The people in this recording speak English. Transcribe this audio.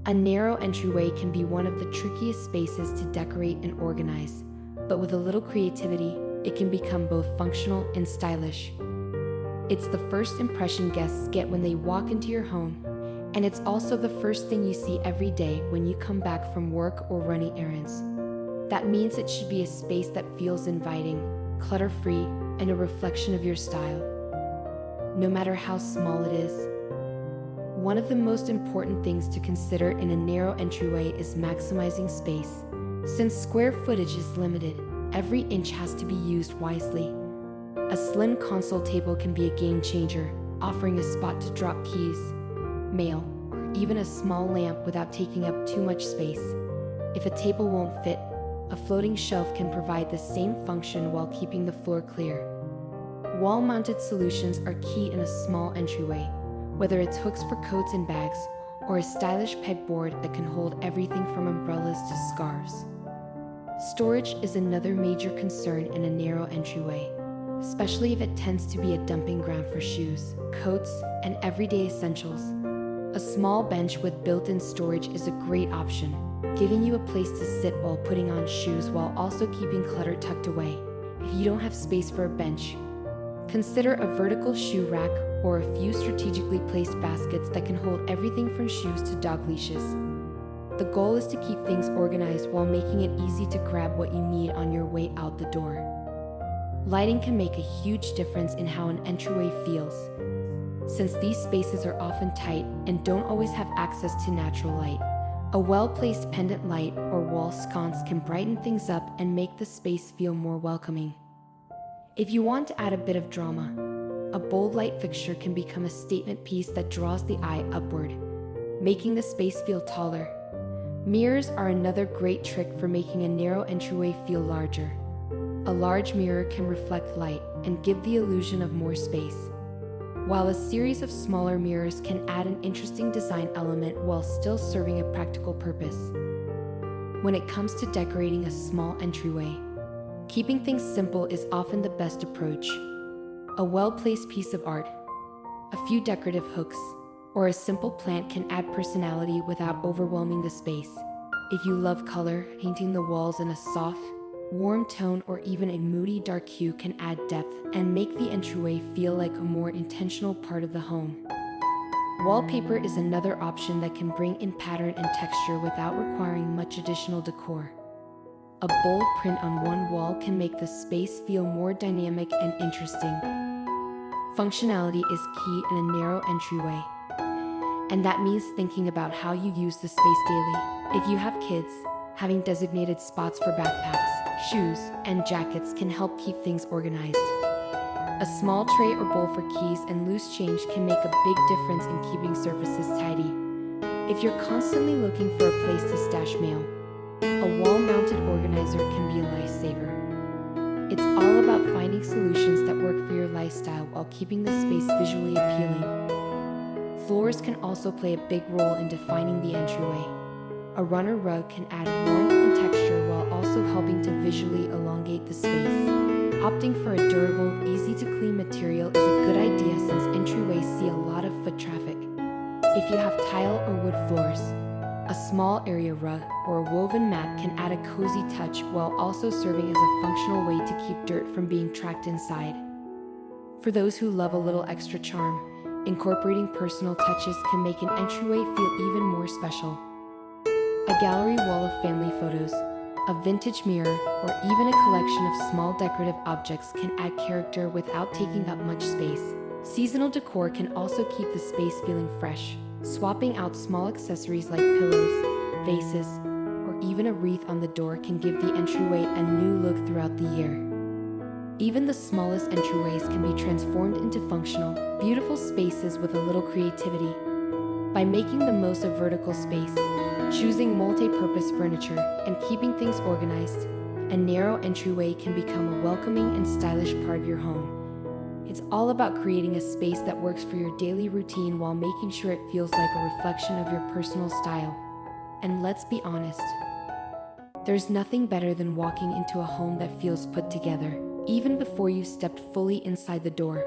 A narrow entryway can be one of the trickiest spaces to decorate and organize, but with a little creativity, it can become both functional and stylish. It's the first impression guests get when they walk into your home, and it's also the first thing you see every day when you come back from work or running errands. That means it should be a space that feels inviting, clutter-free, and a reflection of your style, no matter how small it is. One of the most important things to consider in a narrow entryway is maximizing space. Since square footage is limited, every inch has to be used wisely. A slim console table can be a game changer, offering a spot to drop keys, mail, or even a small lamp without taking up too much space. If a table won't fit, a floating shelf can provide the same function while keeping the floor clear. Wall-mounted solutions are key in a small entryway, whether it's hooks for coats and bags, or a stylish pegboard that can hold everything from umbrellas to scarves. Storage is another major concern in a narrow entryway, especially if it tends to be a dumping ground for shoes, coats, and everyday essentials. A small bench with built-in storage is a great option, giving you a place to sit while putting on shoes while also keeping clutter tucked away. If you don't have space for a bench, consider a vertical shoe rack or a few strategically placed baskets that can hold everything from shoes to dog leashes. The goal is to keep things organized while making it easy to grab what you need on your way out the door. Lighting can make a huge difference in how an entryway feels, since these spaces are often tight and don't always have access to natural light. A well-placed pendant light or wall sconce can brighten things up and make the space feel more welcoming. If you want to add a bit of drama, a bold light fixture can become a statement piece that draws the eye upward, making the space feel taller. Mirrors are another great trick for making a narrow entryway feel larger. A large mirror can reflect light and give the illusion of more space, while a series of smaller mirrors can add an interesting design element while still serving a practical purpose. When it comes to decorating a small entryway, keeping things simple is often the best approach. A well-placed piece of art, a few decorative hooks, or a simple plant can add personality without overwhelming the space. If you love color, painting the walls in a soft, warm tone or even a moody dark hue can add depth and make the entryway feel like a more intentional part of the home. Wallpaper is another option that can bring in pattern and texture without requiring much additional decor. A bold print on one wall can make the space feel more dynamic and interesting. Functionality is key in a narrow entryway, and that means thinking about how you use the space daily. If you have kids, having designated spots for backpacks, shoes, and jackets can help keep things organized. A small tray or bowl for keys and loose change can make a big difference in keeping surfaces tidy. If you're constantly looking for a place to stash mail, a wall-mounted organizer can be a lifesaver. It's all about finding solutions that work for your lifestyle while keeping the space visually appealing. Floors can also play a big role in defining the entryway. A runner rug can add warmth and texture while also helping to visually elongate the space. Opting for a durable, easy-to-clean material is a good idea since entryways see a lot of foot traffic. If you have tile or wood floors, a small area rug or a woven mat can add a cozy touch while also serving as a functional way to keep dirt from being tracked inside. For those who love a little extra charm, incorporating personal touches can make an entryway feel even more special. A gallery wall of family photos, a vintage mirror, or even a collection of small decorative objects can add character without taking up much space. Seasonal decor can also keep the space feeling fresh. Swapping out small accessories like pillows, vases, or even a wreath on the door can give the entryway a new look throughout the year. Even the smallest entryways can be transformed into functional, beautiful spaces with a little creativity. By making the most of vertical space, choosing multi-purpose furniture, and keeping things organized, a narrow entryway can become a welcoming and stylish part of your home. It's all about creating a space that works for your daily routine while making sure it feels like a reflection of your personal style. And let's be honest, there's nothing better than walking into a home that feels put together, even before you stepped fully inside the door.